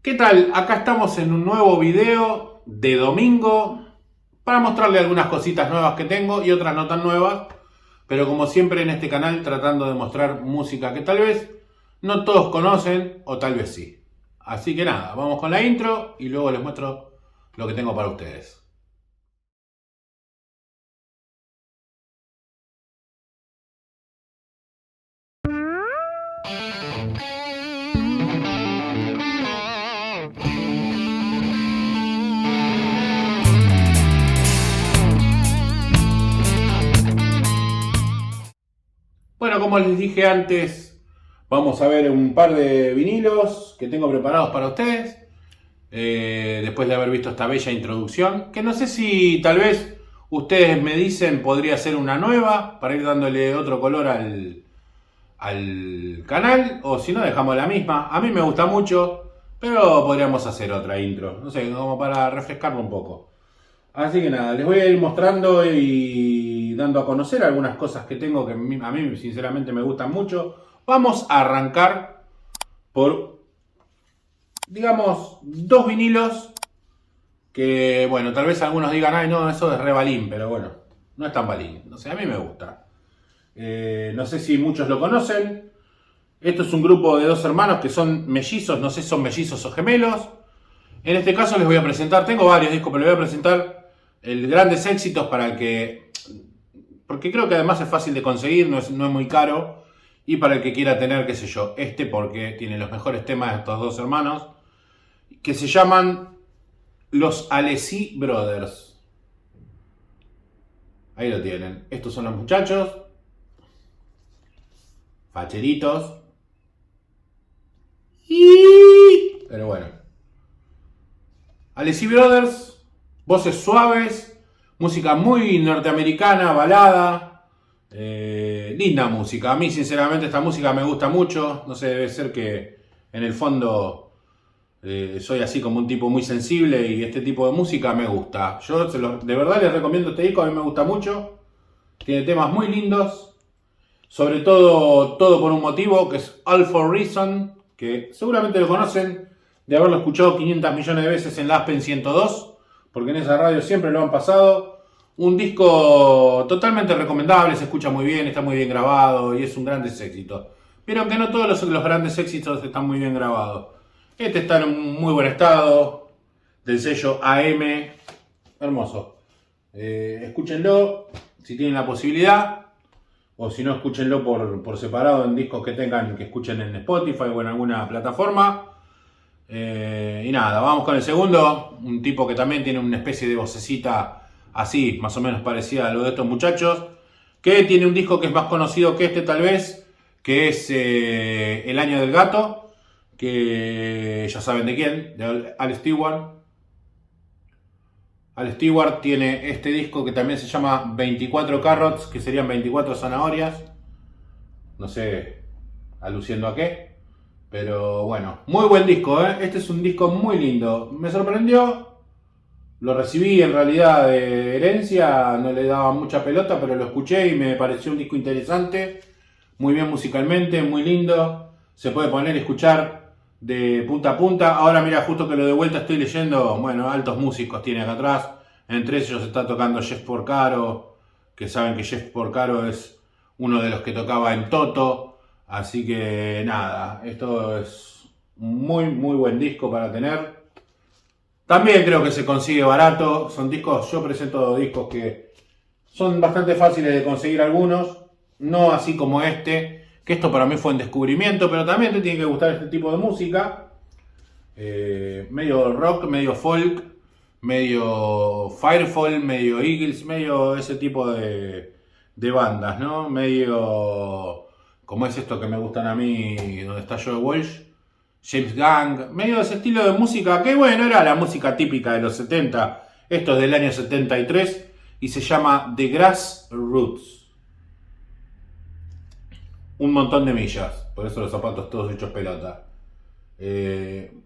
¿Qué tal? Acá estamos en un nuevo video de domingo para mostrarle algunas cositas nuevas que tengo y otras no tan nuevas, pero como siempre en este canal tratando de mostrar música que tal vez no todos conocen o tal vez sí. Así que nada, vamos con la intro y luego les muestro lo que tengo para ustedes. Bueno, como les dije antes, vamos a ver un par de vinilos que tengo preparados para ustedes. Después de haber visto esta bella introducción, que no sé si tal vez ustedes me dicen podría ser una nueva para ir dándole otro color al canal, o si no dejamos la misma. A mí me gusta mucho, pero podríamos hacer otra intro, no sé, como para refrescarlo un poco. Así que nada, les voy a ir mostrando y dando a conocer algunas cosas que tengo que a mí sinceramente me gustan mucho. Vamos a arrancar por, digamos, dos vinilos que, bueno, tal vez algunos digan, ay no, eso es re balín, pero bueno, no es tan balín. No sé, a mí me gusta. No sé si muchos lo conocen. Esto es un grupo de dos hermanos que son mellizos, no sé si son mellizos o gemelos. En este caso les voy a presentar, tengo varios discos, pero les voy a presentar el grandes éxitos para el que, porque creo que además es fácil de conseguir, no es muy caro, y para el que quiera tener, qué sé yo, porque tiene los mejores temas de estos dos hermanos, que se llaman los Alessi Brothers. Ahí lo tienen. Estos son los muchachos, facheritos, pero bueno. Alessi Brothers, voces suaves, música muy norteamericana, balada, linda música. A mí sinceramente esta música me gusta mucho, no sé, debe ser que en el fondo soy así como un tipo muy sensible y este tipo de música me gusta. Yo de verdad les recomiendo este disco, a mí me gusta mucho, tiene temas muy lindos, sobre todo por un motivo que es All for Reason, que seguramente lo conocen de haberlo escuchado 500 millones de veces en la Aspen 102, porque en esa radio siempre lo han pasado. Un disco totalmente recomendable, se escucha muy bien, está muy bien grabado y es un gran éxito. Pero aunque no todos los grandes éxitos están muy bien grabados. Este está en un muy buen estado, del sello AM, hermoso. Escúchenlo si tienen la posibilidad, o si no, escúchenlo por separado en discos que tengan, que escuchen en Spotify o en alguna plataforma. Y nada, vamos con el segundo, un tipo que también tiene una especie de vocecita así, más o menos parecida a lo de estos muchachos, que tiene un disco que es más conocido que este tal vez, que es El Año del Gato, que ya saben de quién, de Al Stewart. Al Stewart tiene este disco que también se llama 24 Carrots, que serían 24 zanahorias, no sé, aluciendo a qué. Pero bueno, muy buen disco, ¿eh? Este es un disco muy lindo. Me sorprendió. Lo recibí en realidad de herencia, no le daba mucha pelota, pero lo escuché y me pareció un disco interesante. Muy bien musicalmente, muy lindo. Se puede poner y escuchar de punta a punta. Ahora mira, justo que lo de vuelta estoy leyendo, bueno, altos músicos tiene acá atrás. Entre ellos está tocando Jeff Porcaro, que saben que Jeff Porcaro es uno de los que tocaba en Toto. Así que nada, esto es muy buen disco para tener. También creo que se consigue barato, son discos, yo presento discos que son bastante fáciles de conseguir algunos, no así como este, que esto para mí fue un descubrimiento, pero también te tiene que gustar este tipo de música, medio rock, medio folk, medio Firefall, medio Eagles, medio ese tipo de bandas, ¿no? Medio... como es esto que me gustan a mí, donde está Joe Walsh, James Gang, medio de ese estilo de música, que bueno, era la música típica de los 70, esto es del año 73, y se llama The Grassroots. Un montón de millas, por eso los zapatos todos hechos pelota.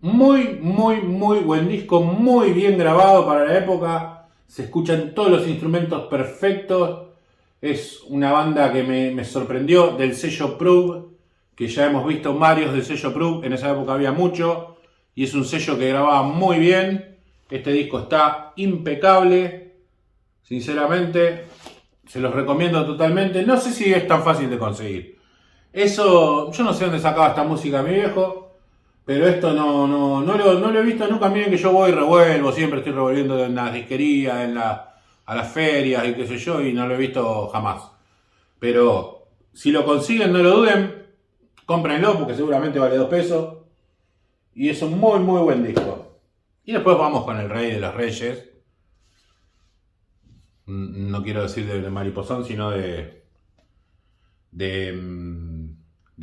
Muy buen disco, muy bien grabado para la época, se escuchan todos los instrumentos perfectos. Es una banda que me sorprendió, del sello Proof, que ya hemos visto varios del sello Proof, en esa época había mucho, y es un sello que grababa muy bien. Este disco está impecable, sinceramente, se los recomiendo totalmente. No sé si es tan fácil de conseguir. Eso, yo no sé dónde sacaba esta música mi viejo, pero esto no lo he visto nunca. Miren que yo voy y revuelvo, siempre estoy revolviendo en las disquerías, a las ferias y qué sé yo, y no lo he visto jamás. Pero si lo consiguen, no lo duden, cómprenlo porque seguramente vale 2 pesos. Y es un muy buen disco. Y después vamos con el Rey de los Reyes. No quiero decir de mariposón, sino de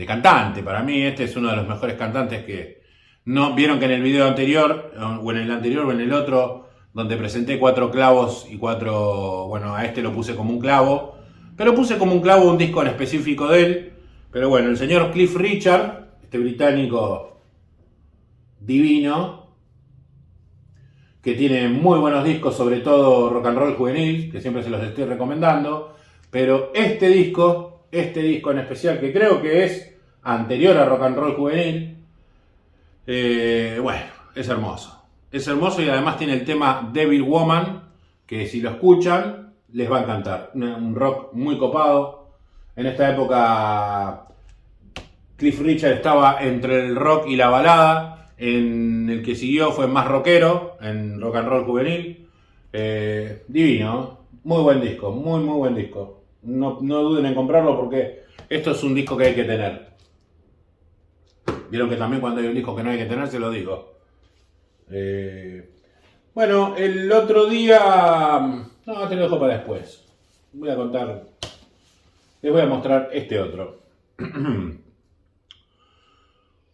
cantante. Para mí este es uno de los mejores cantantes que... No vieron que en el video anterior, o en el anterior o en el otro, donde presenté 4 clavos y 4... Bueno, a este lo puse como un clavo. Pero puse como un clavo un disco en específico de él. Pero bueno, el señor Cliff Richard, este británico divino, que tiene muy buenos discos, sobre todo rock and roll juvenil, que siempre se los estoy recomendando, pero este disco en especial, que creo que es anterior a rock and roll juvenil, bueno, es hermoso. Es hermoso y además tiene el tema Devil Woman, que si lo escuchan, les va a encantar. Un rock muy copado. En esta época, Cliff Richard estaba entre el rock y la balada. En el que siguió fue más rockero, en rock and roll juvenil. Divino, muy buen disco, muy buen disco. No duden en comprarlo porque esto es un disco que hay que tener. Vieron que también cuando hay un disco que no hay que tener, se lo digo. Bueno, el otro día... No, te lo dejo para después. Voy a contar... Les voy a mostrar este otro.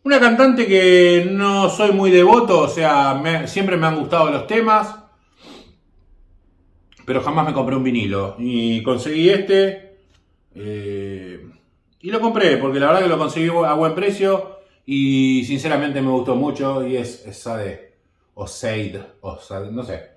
Una cantante que no soy muy devoto, o sea, siempre me han gustado los temas, pero jamás me compré un vinilo. Y conseguí este, y lo compré, porque la verdad que lo conseguí a buen precio, y sinceramente me gustó mucho, y es Sade, o Sade, no sé.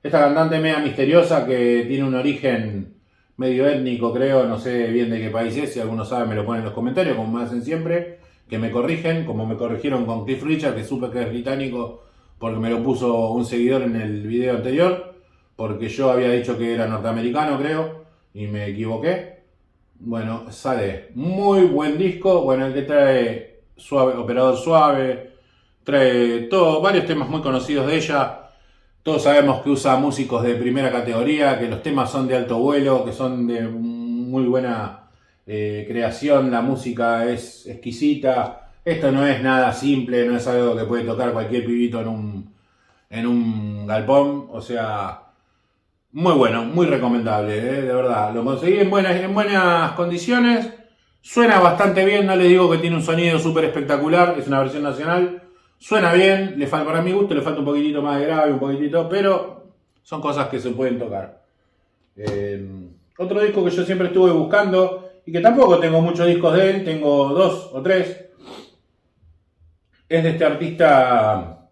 Esta cantante media misteriosa que tiene un origen medio étnico, creo, no sé bien de qué país es, si alguno sabe me lo ponen en los comentarios, como me hacen siempre. Que me corrigen, como me corrigieron con Cliff Richard, que supe que es británico porque me lo puso un seguidor en el video anterior, porque yo había dicho que era norteamericano, creo, y me equivoqué. Bueno, Sade, muy buen disco, bueno, el que trae Suave, Operador Suave, trae varios temas muy conocidos de ella. Todos sabemos que usa músicos de primera categoría, que los temas son de alto vuelo, que son de muy buena... creación, la música es exquisita. Esto no es nada simple, no es algo que puede tocar cualquier pibito en un galpón. O sea, muy bueno, muy recomendable, de verdad. Lo conseguí en buenas condiciones. Suena bastante bien, no les digo que tiene un sonido súper espectacular, es una versión nacional. Suena bien, para mi gusto le falta un poquitito más de grave, un poquitito, pero son cosas que se pueden tocar. Otro disco que yo siempre estuve buscando y que tampoco tengo muchos discos de él, tengo 2 o 3, es de este artista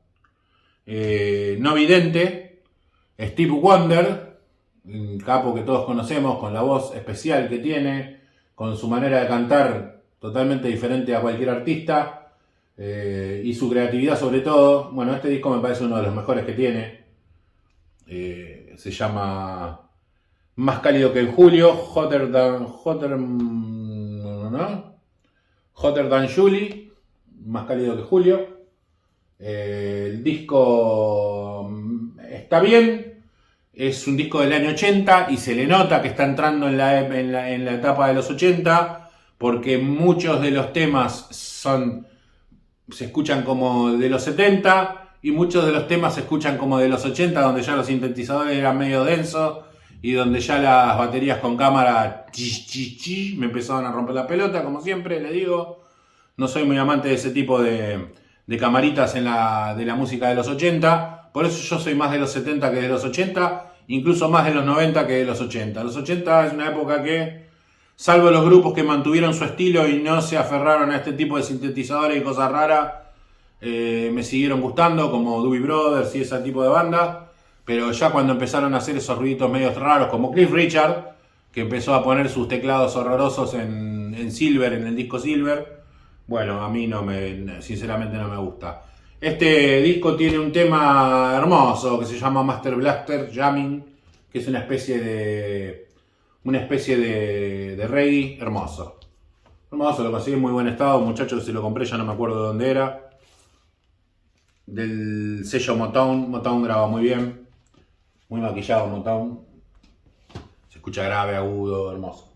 no vidente, Stevie Wonder, un capo que todos conocemos, con la voz especial que tiene, con su manera de cantar totalmente diferente a cualquier artista, y su creatividad sobre todo. Bueno, este disco me parece uno de los mejores que tiene. Se llama Más cálido que en julio, Hotter than July, Más cálido que julio. El disco está bien, es un disco del año 80 y se le nota que está entrando en la etapa de los 80, porque muchos de los temas se escuchan como de los 70 y muchos de los temas se escuchan como de los 80, donde ya los sintetizadores eran medio densos y donde ya las baterías con cámara me empezaban a romper la pelota, como siempre le digo. No soy muy amante de ese tipo de camaritas de la música de los 80, por eso yo soy más de los 70 que de los 80, incluso más de los 90 que de los 80. Los 80 es una época que, salvo los grupos que mantuvieron su estilo y no se aferraron a este tipo de sintetizadores y cosas raras, me siguieron gustando, como Doobie Brothers y ese tipo de banda. Pero ya cuando empezaron a hacer esos ruiditos medios raros, como Cliff Richard, que empezó a poner sus teclados horrorosos en Silver, en el disco Silver, bueno, a mí sinceramente no me gusta. Este disco tiene un tema hermoso que se llama Master Blaster Jamming, que es una especie de reggae hermoso. Hermoso, lo conseguí en muy buen estado, muchachos, si lo compré ya no me acuerdo de dónde era. Del sello Motown. Motown graba muy bien, muy maquillado Motown. Se escucha grave, agudo, hermoso.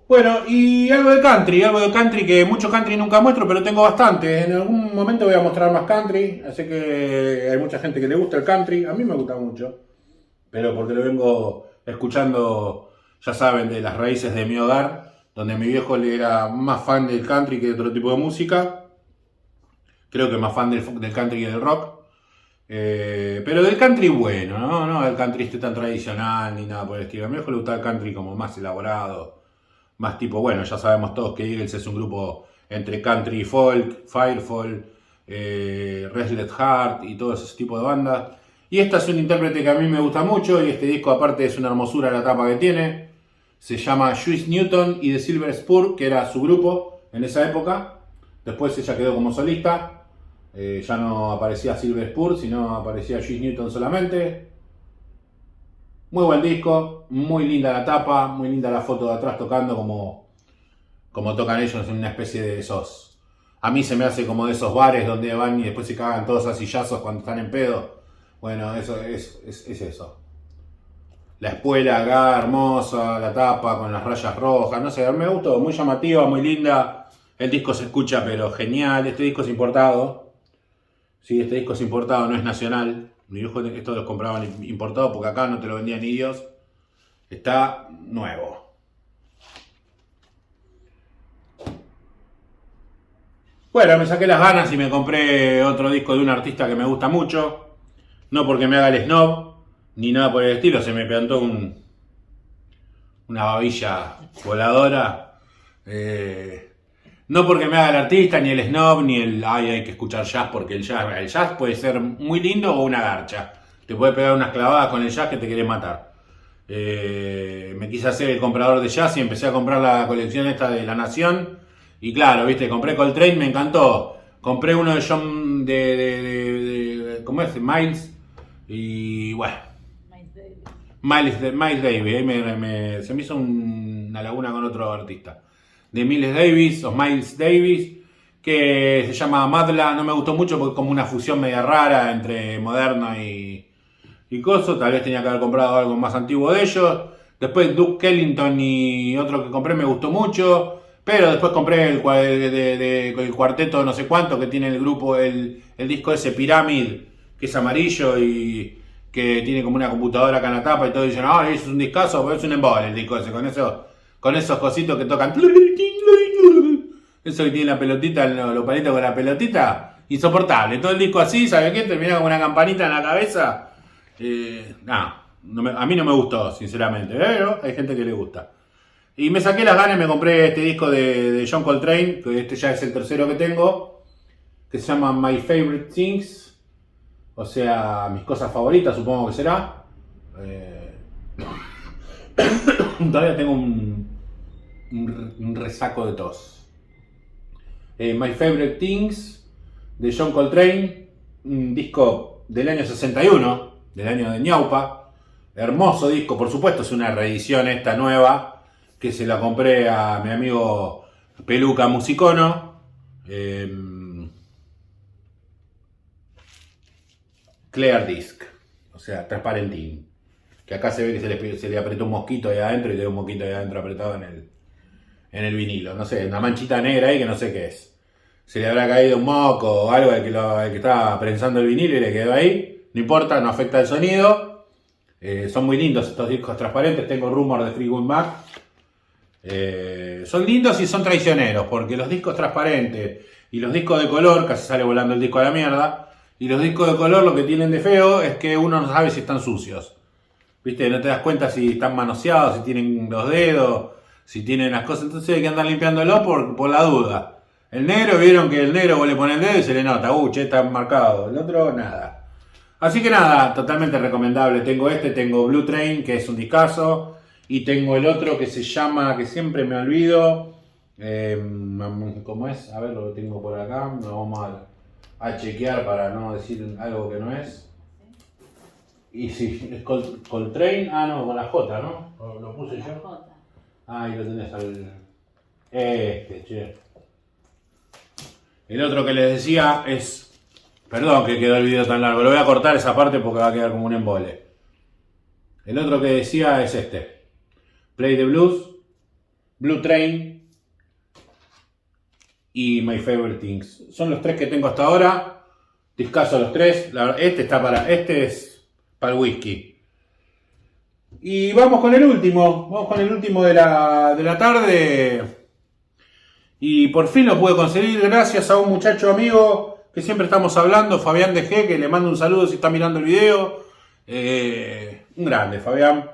Bueno, y algo de country que mucho country nunca muestro, pero tengo bastante. En algún momento voy a mostrar más country, así que hay mucha gente que le gusta el country. A mí me gusta mucho, pero porque lo vengo escuchando, ya saben, de las raíces de mi hogar, donde mi viejo le era más fan del country que de otro tipo de música. Creo que más fan del country que del rock. Pero del country bueno, ¿no? No del country tan tradicional ni nada por el estilo. A mi viejo le gusta el country como más elaborado. Más tipo, bueno, ya sabemos todos que Eagles es un grupo entre country y folk, Firefall, Restless Heart y todo ese tipo de bandas. Y esta es un intérprete que a mí me gusta mucho y este disco aparte es una hermosura la tapa que tiene. Se llama Juice Newton y The Silver Spur, que era su grupo en esa época. Después ella quedó como solista. Ya no aparecía Silver Spur, sino aparecía Juice Newton solamente. Muy buen disco, muy linda la tapa, muy linda la foto de atrás tocando como tocan ellos en una especie de esos... A mí se me hace como de esos bares donde van y después se cagan todos a sillazos cuando están en pedo. Bueno, eso es eso. La espuela acá, hermosa, la tapa con las rayas rojas, no sé, me gustó, muy llamativa, muy linda. El disco se escucha pero genial, este disco es importado. Sí, este disco es importado, no es nacional. Mi viejo esto los compraban importados porque acá no te lo vendían ni Dios. Está nuevo. Bueno, me saqué las ganas y me compré otro disco de un artista que me gusta mucho. No porque me haga el snob, ni nada por el estilo. Se me plantó una babilla voladora. No porque me haga el artista, ni el snob, ni el ay, hay que escuchar jazz, porque el jazz puede ser muy lindo o una garcha. Te puede pegar unas clavadas con el jazz que te quiere matar. Me quise hacer el comprador de jazz y empecé a comprar la colección esta de La Nación. Y claro, viste, compré Coltrane, me encantó. Compré uno de John ¿cómo es? Miles. Y bueno. Miles Davis. Ahí se me hizo una laguna con otro artista. De Miles Davis o Miles Davis, que se llama Madla. No me gustó mucho porque es como una fusión media rara entre moderno y coso. Tal vez tenía que haber comprado algo más antiguo de ellos. Después Duke Ellington y otro que compré me gustó mucho. Pero después compré el cuarteto no sé cuánto que tiene el grupo, el disco ese Pyramid, que es amarillo y que tiene como una computadora acá en la tapa y todo. Y dicen, ah, es un discazo, pero es un embole el disco ese, con esos cositos que tocan. Eso que tiene la pelotita, los palitos con la pelotita, insoportable. Todo el disco así, ¿sabes qué? Termina con una campanita en la cabeza. A mí no me gustó, sinceramente, pero hay gente que le gusta. Y me saqué las ganas y me compré este disco de John Coltrane, que este ya es el tercero que tengo, que se llama My Favorite Things, o sea, mis cosas favoritas, supongo que será. Todavía tengo un resaco de tos. My Favorite Things de John Coltrane, un disco del año 61, del año de ñaupa. Hermoso disco, por supuesto, es una reedición esta nueva que se la compré a mi amigo Peluca Musicono. Clear Disc, o sea, transparentín. Que acá se ve que se le apretó un mosquito ahí adentro y tiene un mosquito ahí adentro apretado en el vinilo. No sé, una manchita negra ahí que no sé qué es. Se le habrá caído un moco o algo al que estaba prensando el vinilo y le quedó ahí. No importa, no afecta el sonido. Son muy lindos estos discos transparentes. Tengo Rumor de Fleetwood Mac. Son lindos y son traicioneros, porque los discos transparentes y los discos de color, casi sale volando el disco a la mierda, y los discos de color lo que tienen de feo es que uno no sabe si están sucios. ¿Viste? No te das cuenta si están manoseados, si tienen los dedos, si tienen las cosas. Entonces hay que andar limpiándolo por la duda. El negro, vieron que el negro vos le pones el dedo y se le nota. Che, está marcado. El otro, nada. Así que nada, totalmente recomendable. Tengo Blue Train, que es un discazo. Y tengo el otro que se llama, que siempre me olvido. ¿Cómo es? A ver, lo tengo por acá. Lo vamos a chequear para no decir algo que no es. Y si es Coltrane, no, con la J, ¿no? Lo puse yo. J. Ahí lo tenés al... che. El otro que les decía es... Perdón que quedó el video tan largo, lo voy a cortar esa parte porque va a quedar como un embole. El otro que decía es este. Play the Blues, Blue Train y My Favorite Things. Son los tres que tengo hasta ahora. Discaso los tres. Este es para el whisky. Y vamos con el último. Vamos con el último de la tarde. Y por fin lo pude conseguir gracias a un muchacho amigo que siempre estamos hablando, Fabián de G, que le mando un saludo si está mirando el video. Un grande, Fabián.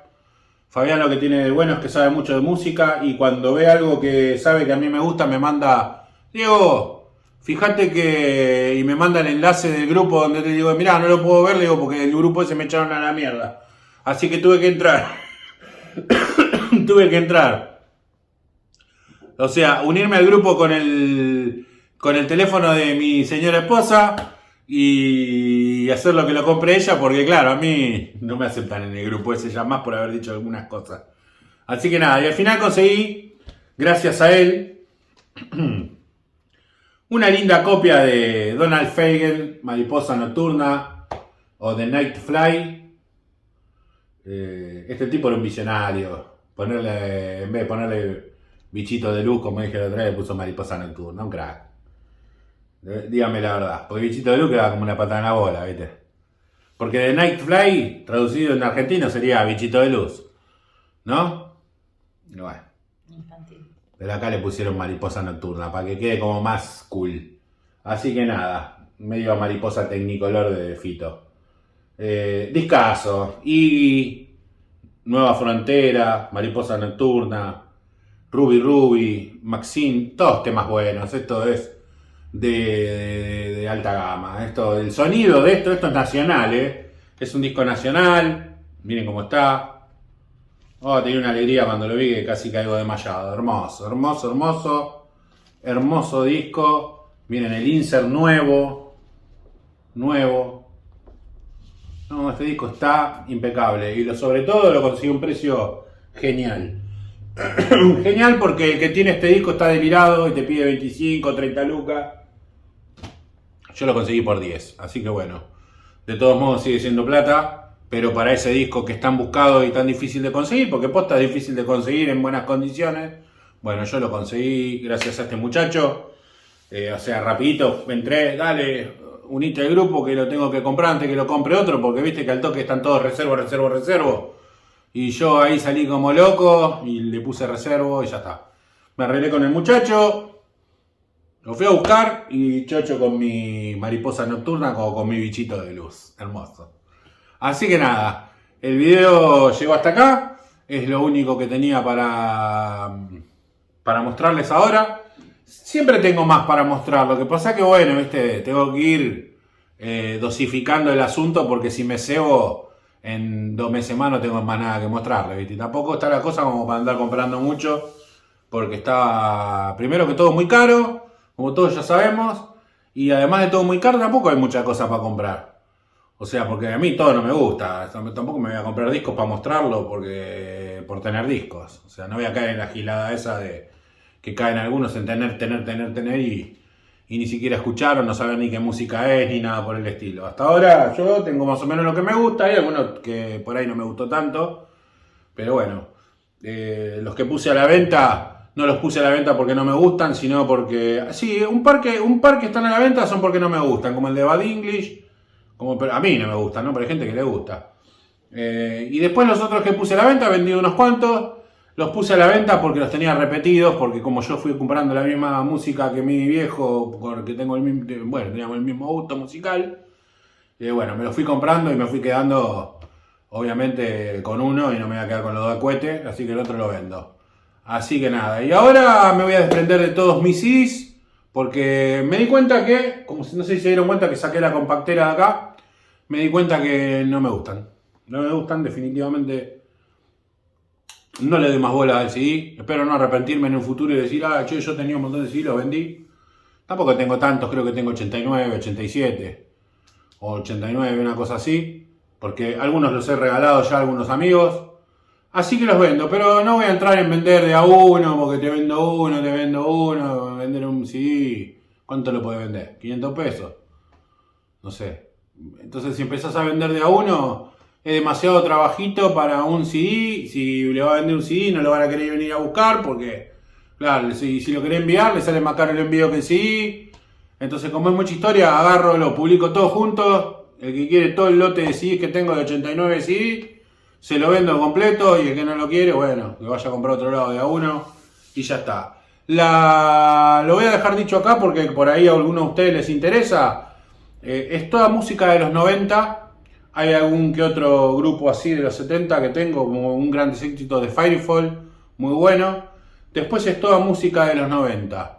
Fabián lo que tiene de bueno es que sabe mucho de música y cuando ve algo que sabe que a mí me gusta me manda, Diego, fíjate que... Y me manda el enlace del grupo donde te digo, mirá, no lo puedo ver, le digo, porque el grupo ese me echaron a la mierda. Así que tuve que entrar. Tuve que entrar. O sea, unirme al grupo con el teléfono de mi señora esposa y hacer lo que lo compre ella, porque claro, a mí no me aceptan en el grupo ese ya más por haber dicho algunas cosas. Así que nada, y al final conseguí, gracias a él, una linda copia de Donald Fagen, Mariposa Nocturna o The Night Fly. Este tipo era un visionario. En vez de ponerle bichito de luz, como dije la otra vez, le puso Mariposa Nocturna, un crack. Dígame la verdad, porque bichito de luz queda como una patada en la bola, ¿viste? Porque The Night Fly, traducido en argentino, sería bichito de luz, ¿no? Y bueno. Infantil. Pero acá le pusieron Mariposa Nocturna, para que quede como más cool. Así que nada, medio Mariposa Technicolor de Fito. Discazo, y Nueva Frontera, Mariposa Nocturna, Ruby Ruby, Maxine, todos temas buenos. Esto es de alta gama. El sonido de esto es nacional, es un disco nacional. Miren cómo está. Tenía una alegría cuando lo vi que casi caigo desmayado. Hermoso, hermoso, hermoso. Hermoso disco. Miren el insert nuevo. No, este disco está impecable. Y sobre todo lo conseguí a un precio genial. Genial porque el que tiene este disco está delirado y te pide 25, 30 lucas. Yo lo conseguí por 10, así que bueno. De todos modos sigue siendo plata, pero para ese disco que es tan buscado y tan difícil de conseguir, porque posta es difícil de conseguir en buenas condiciones. Bueno, yo lo conseguí gracias a este muchacho. O sea, rapidito entré, dale, unite al grupo que lo tengo que comprar antes que lo compre otro, porque viste que al toque están todos reservo. Y yo ahí salí como loco y le puse reservo y ya está. Me arreglé con el muchacho, lo fui a buscar y chocho con mi Mariposa Nocturna como con mi bichito de luz. Hermoso. Así que nada, el video llegó hasta acá. Es lo único que tenía para mostrarles ahora. Siempre tengo más para mostrar. Lo que pasa que bueno, viste, tengo que ir dosificando el asunto porque si me cebo... En 2 meses más no tengo más nada que mostrarles, ¿viste? Y tampoco está la cosa como para andar comprando mucho, porque está, primero que todo muy caro, como todos ya sabemos, y además de todo muy caro tampoco hay muchas cosas para comprar. O sea, porque a mí todo no me gusta, tampoco me voy a comprar discos para mostrarlo por tener discos. O sea, no voy a caer en la gilada esa de que caen algunos en tener y ni siquiera escucharon, no saben ni qué música es, ni nada por el estilo. Hasta ahora yo tengo más o menos lo que me gusta, hay algunos que por ahí no me gustó tanto, pero bueno, los que puse a la venta, no los puse a la venta porque no me gustan, sino porque, sí, un par que están a la venta son porque no me gustan, como el de Bad English, pero a mí no me gustan, ¿no? Pero hay gente que le gusta. Y después los otros que puse a la venta, vendí unos cuantos. Los puse a la venta porque los tenía repetidos, porque como yo fui comprando la misma música que mi viejo, porque tengo teníamos el mismo gusto musical, bueno, me los fui comprando y me fui quedando, obviamente, con uno y no me voy a quedar con los dos de cohete, así que el otro lo vendo. Así que nada, y ahora me voy a desprender de todos mis CDs, porque me di cuenta que, como no sé si se dieron cuenta que saqué la compactera de acá, me di cuenta que no me gustan. No me gustan definitivamente. No le doy más bola al CD. Espero no arrepentirme en un futuro y decir, che, yo tenía un montón de CD, los vendí. Tampoco tengo tantos, creo que tengo 89, 87 o 89, una cosa así. Porque algunos los he regalado ya a algunos amigos. Así que los vendo, pero no voy a entrar en vender de a uno, porque te vendo uno, vender un CD. ¿Cuánto lo puedes vender? ¿500 pesos? No sé. Entonces si empezás a vender de a uno, es demasiado trabajito para un CD. Si le va a vender un CD no lo van a querer venir a buscar, porque, claro, si lo querés enviar, le sale más caro el envío que el CD. Entonces, como es mucha historia, agarro, lo publico todo junto. El que quiere todo el lote de CDs que tengo de 89 CD, se lo vendo completo, y el que no lo quiere, bueno, que vaya a comprar otro lado de a uno y ya está. Lo voy a dejar dicho acá porque por ahí a alguno de ustedes les interesa. Es toda música de los 90. Hay algún que otro grupo así de los 70 que tengo, como un gran éxito de Firefall, muy bueno. Después es toda música de los 90.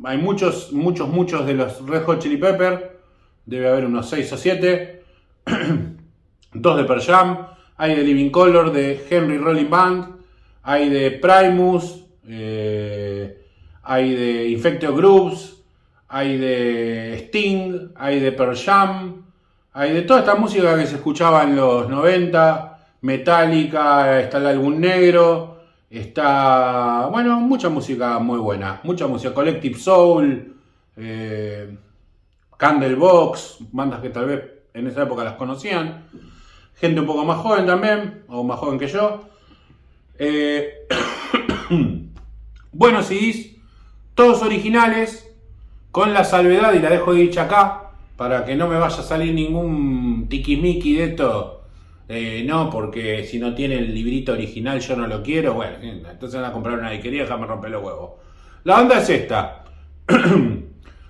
Hay muchos de los Red Hot Chili Peppers. Debe haber unos 6 o 7. 2 de Pearl Jam. Hay de Living Colour, de Henry Rolling Band. Hay de Primus. Hay de Infected Grooves. Hay de Sting. Hay de Pearl Jam. Hay de toda esta música que se escuchaba en los 90. Metallica. Está el álbum negro. Está, bueno, mucha música muy buena. Mucha música. Collective Soul. Candlebox. Bandas que tal vez en esa época las conocían. Gente un poco más joven también. O más joven que yo. Buenos CDs. Todos originales. Con la salvedad, y la dejo dicha acá, para que no me vaya a salir ningún tiquismiqui de esto. No, porque si no tiene el librito original yo no lo quiero. Bueno, entonces van a comprar una disquería y déjame romper los huevos. La onda es esta.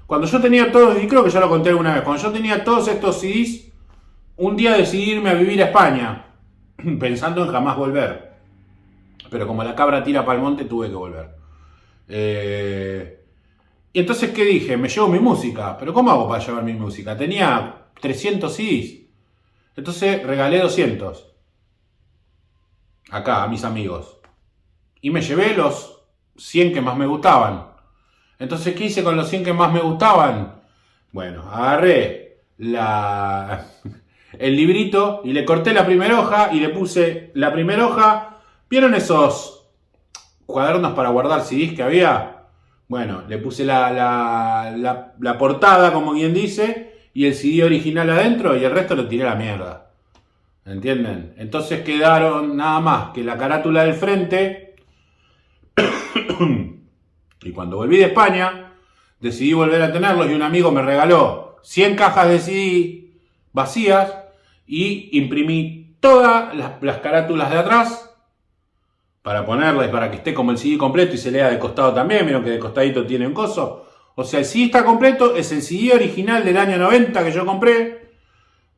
Cuando yo tenía todos, y creo que ya lo conté alguna vez, cuando yo tenía todos estos CDs, un día decidí irme a vivir a España, pensando en jamás volver. Pero como la cabra tira pa'l monte, tuve que volver. Y entonces, ¿qué dije? Me llevo mi música. ¿Pero cómo hago para llevar mi música? Tenía 300 CDs. Entonces regalé 200. Acá, a mis amigos. Y me llevé los 100 que más me gustaban. Entonces, ¿qué hice con los 100 que más me gustaban? Bueno, agarré el librito y le corté la primera hoja y le puse la primera hoja. ¿Vieron esos cuadernos para guardar CDs que había? Bueno, le puse la portada, como quien dice, y el CD original adentro, y el resto lo tiré a la mierda. ¿Entienden? Entonces quedaron nada más que la carátula del frente. Y cuando volví de España, decidí volver a tenerlos, y un amigo me regaló 100 cajas de CD vacías, y imprimí todas las carátulas de atrás para ponerla y para que esté como el CD completo y se lea de costado también. Miren que de costadito tiene un coso. O sea, el CD está completo, es el CD original del año 90 que yo compré,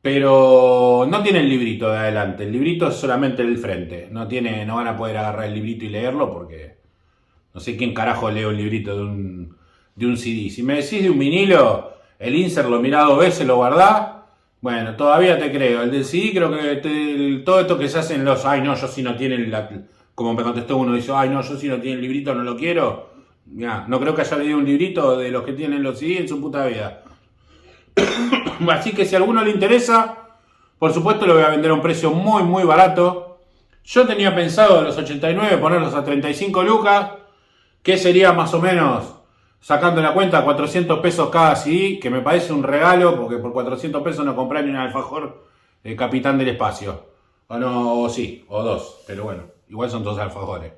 pero no tiene el librito de adelante. El librito es solamente el frente. No van a poder agarrar el librito y leerlo porque no sé quién carajo lee un librito de un CD. Si me decís de un vinilo, el insert lo mirá 2 veces, lo guardás. Bueno, todavía te creo. El del CD creo que todo esto que se hacen los... Ay, no, yo si no tienen como me contestó uno, dice, ay no, yo si no tiene el librito no lo quiero. Mirá, no creo que haya leído un librito de los que tienen los CD en su puta vida. Así que si a alguno le interesa, por supuesto lo voy a vender a un precio muy muy barato. Yo tenía pensado los 89 ponerlos a 35 lucas, que sería más o menos, sacando la cuenta, 400 pesos cada CD, que me parece un regalo, porque por 400 pesos no compré ni un alfajor Capitán del Espacio. O no, o sí, o 2, pero bueno. Igual son todos alfajores.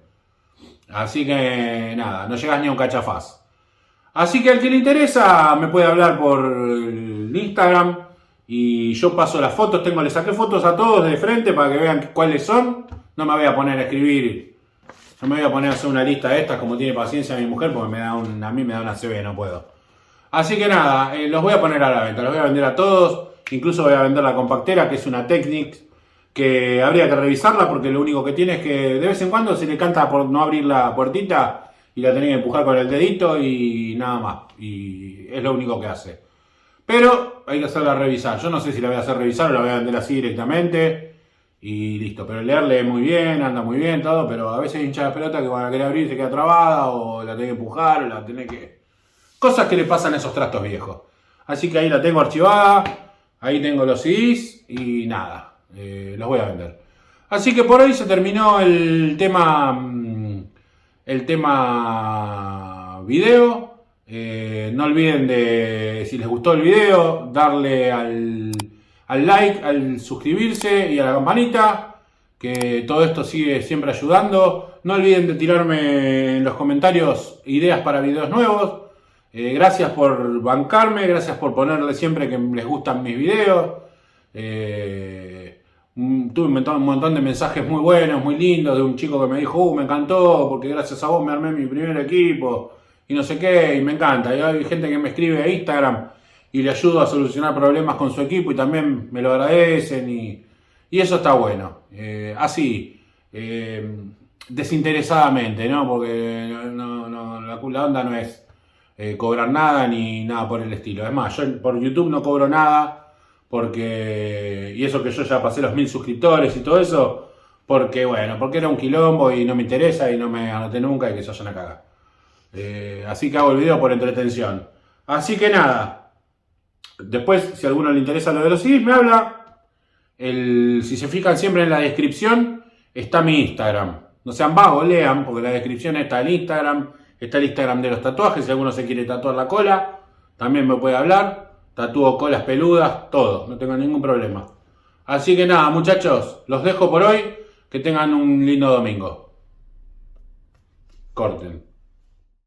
Así que nada, no llegas ni a un cachafaz. Así que al que le interesa me puede hablar por el Instagram y yo paso las fotos. Le saqué fotos a todos de frente para que vean cuáles son. No me voy a poner a escribir, no me voy a poner a hacer una lista de estas como tiene paciencia mi mujer, porque a mí me da una CB, no puedo. Así que nada, los voy a poner a la venta, los voy a vender a todos. Incluso voy a vender la compactera, que es una Technics, que habría que revisarla porque lo único que tiene es que de vez en cuando se le canta por no abrir la puertita y la tenés que empujar con el dedito y nada más. Y es lo único que hace. Pero hay que hacerla revisar. Yo no sé si la voy a hacer revisar o la voy a vender así directamente. y listo. Pero leer lee muy bien, anda muy bien, todo, pero a veces hincha la pelota que cuando la quiere abrir se queda trabada, o la tiene que empujar, o la tiene que... Cosas que le pasan a esos trastos viejos. Así que ahí la tengo archivada, ahí tengo los CDs y nada, los voy a vender. Así que por hoy se terminó el tema video. No olviden de, si les gustó el video, darle al like, al suscribirse y a la campanita, que todo esto sigue siempre ayudando. No olviden de tirarme en los comentarios ideas para videos nuevos. Gracias por bancarme, gracias por ponerle siempre que les gustan mis videos. Tuve un montón de mensajes muy buenos, muy lindos, de un chico que me dijo, me encantó, porque gracias a vos me armé mi primer equipo, y no sé qué, y me encanta. Y hay gente que me escribe a Instagram y le ayudo a solucionar problemas con su equipo y también me lo agradecen, y eso está bueno. Así, desinteresadamente, ¿no? Porque la onda no es cobrar nada ni nada por el estilo. Es más, yo por YouTube no cobro nada. Porque, y eso que yo ya pasé los 1000 suscriptores y todo eso, porque era un quilombo y no me interesa y no me anoté nunca y que se vayan a cagar. Así que hago el video por entretención. Así que nada, después si a alguno le interesa lo de los CDs me habla. Si se fijan siempre en la descripción está mi Instagram. No sean vagos, lean, porque en la descripción está el Instagram de los tatuajes. Si alguno se quiere tatuar la cola, también me puede hablar. Tatúo colas peludas, todo, no tengo ningún problema. Así que nada, muchachos, los dejo por hoy. Que tengan un lindo domingo. Corten.